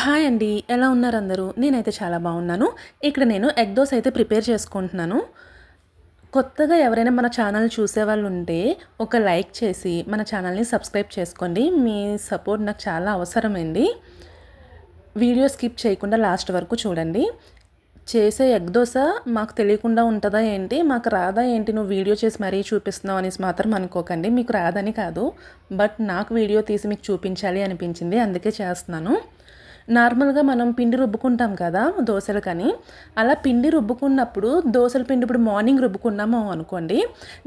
Hi అండి. ఎలా ఉన్నారు అందరూ? నేనైతే చాలా బాగున్నాను. ఇక్కడ నేను ఎగ్ దోస అయితే ప్రిపేర్ చేసుకుంటున్నాను. కొత్తగా ఎవరైనా మన ఛానల్ చూసేవాళ్ళు ఉంటే ఒక లైక్ చేసి మన ఛానల్ని సబ్స్క్రైబ్ చేసుకోండి. మీ సపోర్ట్ నాకు చాలా అవసరమండి. వీడియో స్కిప్ చేయకుండా లాస్ట్ వరకు చూడండి. చేసే ఎగ్ దోస మాకు తెలియకుండా ఉంటుందా ఏంటి, మాకు రాదా ఏంటి, నువ్వు వీడియో చేసి మరీ చూపిస్తున్నావు అనేసి మాత్రం అనుకోకండి. మీకు రాదని కాదు, బట్ నాకు వీడియో తీసి మీకు చూపించాలి అనిపించింది, అందుకే చేస్తున్నాను. నార్మల్గా మనం పిండి రుబ్బుకుంటాం కదా దోశలకని, అలా పిండి రుబ్బుకున్నప్పుడు దోశల పిండి ఇప్పుడు మార్నింగ్ రుబ్బుకున్నాము అనుకోండి,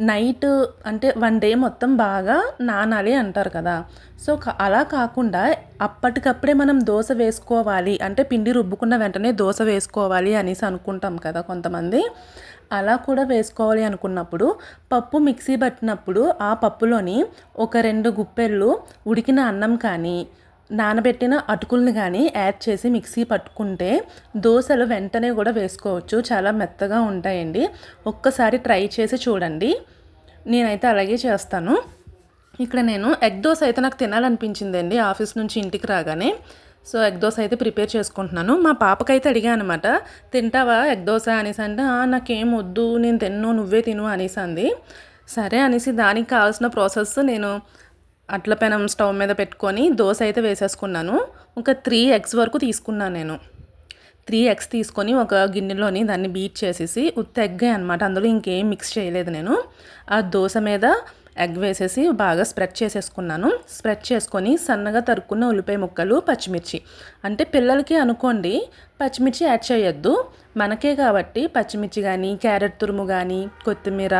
నైట్ అంటే 1 డే మొత్తం బాగా నానాలి అంటారు కదా. సో అలా కాకుండా అప్పటికప్పుడే మనం దోశ వేసుకోవాలి అంటే పిండి రుబ్బుకున్న వెంటనే దోశ వేసుకోవాలి అనేసి అనుకుంటాం కదా కొంతమంది. అలా కూడా వేసుకోవాలి అనుకున్నప్పుడు పప్పు మిక్సీ పట్టినప్పుడు ఆ పప్పులోని ఒక 2 గుప్పెళ్ళు ఉడికిన అన్నం కానీ నానబెట్టిన అటుకుల్ని కానీ యాడ్ చేసి మిక్సీ పట్టుకుంటే దోశలు వెంటనే కూడా వేసుకోవచ్చు. చాలా మెత్తగా ఉంటాయండి. ఒక్కసారి ట్రై చేసి చూడండి. నేనైతే అలాగే చేస్తాను. ఇక్కడ నేను ఎగ్ దోశ అయితే నాకు తినాలనిపించిందండి ఆఫీస్ నుంచి ఇంటికి రాగానే. సో ఎగ్ దోశ అయితే ప్రిపేర్ చేసుకుంటున్నాను. మా పాపకైతే అడిగా అనమాట, తింటావా ఎగ్ దోశ అనేసి అంటే, నాకేం వద్దు, నేను తిన్ను, నువ్వే తిను అనేసి అంది. సరే అనేసి దానికి కావాల్సిన ప్రాసెస్ నేను అట్ల పెనం స్టవ్ మీద పెట్టుకొని దోశ అయితే వేసేసుకున్నాను. ఒక 3 ఎగ్స్ వరకు తీసుకున్నాను నేను. 3 ఎగ్స్ తీసుకొని ఒక గిన్నెలోని దాన్ని బీట్ చేసేసి ఉత్త ఎగ్గే అనమాట, అందులో ఇంకేం మిక్స్ చేయలేదు నేను. ఆ దోశ మీద ఎగ్ వేసేసి బాగా స్ప్రెడ్ చేసేసుకున్నాను. స్ప్రెడ్ చేసుకొని సన్నగా తరుక్కున్న ఉల్లిపాయ ముక్కలు, పచ్చిమిర్చి, అంటే పిల్లలకి అనుకోండి పచ్చిమిర్చి యాడ్ చేయొద్దు, మనకే కాబట్టి పచ్చిమిర్చి కానీ, క్యారెట్ తురుము కానీ, కొత్తిమీర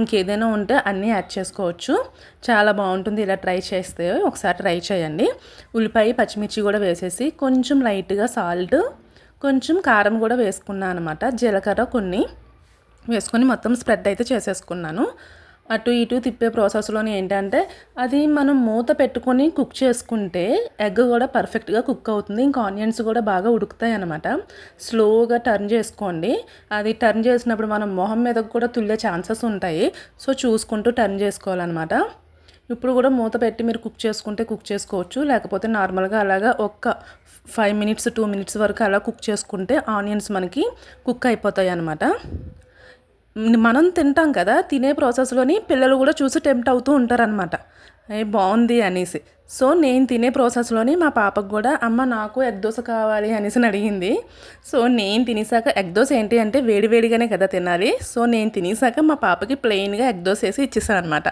ఇంకేదైనా ఉంటే అన్నీ యాడ్ చేసుకోవచ్చు. చాలా బాగుంటుంది ఇలా ట్రై చేస్తే, ఒకసారి ట్రై చేయండి. ఉల్లిపాయ పచ్చిమిర్చి కూడా వేసేసి కొంచెం లైట్గా సాల్ట్, కొంచెం కారం కూడా వేసుకున్నాను అనమాట. జీలకర్ర కొన్ని వేసుకొని మొత్తం స్ప్రెడ్ అయితే చేసేసుకున్నాను. అటు ఇటు తిప్పే ప్రాసెస్లోని ఏంటంటే అది మనం మూత పెట్టుకొని కుక్ చేసుకుంటే ఎగ్ కూడా పర్ఫెక్ట్గా కుక్ అవుతుంది. ఇంకా ఆనియన్స్ కూడా బాగా ఉడుకుతాయి అనమాట. స్లోగా టర్న్ చేసుకోండి. అది టర్న్ చేసినప్పుడు మనం మొహం మీద కూడా తుల్లే ఛాన్సెస్ ఉంటాయి. సో చూసుకుంటూ టర్న్ చేసుకోవాలన్నమాట. ఇప్పుడు కూడా మూత పెట్టి మీరు కుక్ చేసుకుంటే కుక్ చేసుకోవచ్చు, లేకపోతే నార్మల్గా అలాగా ఒక 5 మినిట్స్ 2 మినిట్స్ వరకు అలా కుక్ చేసుకుంటే ఆనియన్స్ మనకి కుక్ అయిపోతాయి అన్నమాట. మనం తింటాం కదా, తినే ప్రాసెస్లోని పిల్లలు కూడా చూసి టెంప్ట్ అవుతూ ఉంటారనమాట, బాగుంది అనేసి. సో నేను తినే ప్రాసెస్లోని మా పాపకు కూడా అమ్మ నాకు ఎగ్ దోశ కావాలి అనేసి అడిగింది. సో నేను తినేసాక ఎగ్ దోశ ఏంటి అంటే వేడివేడిగానే కదా తినాలి. సో నేను తినేసాక మా పాపకి ప్లెయిన్గా ఎగ్ దోశ వేసి ఇచ్చేసాను అనమాట.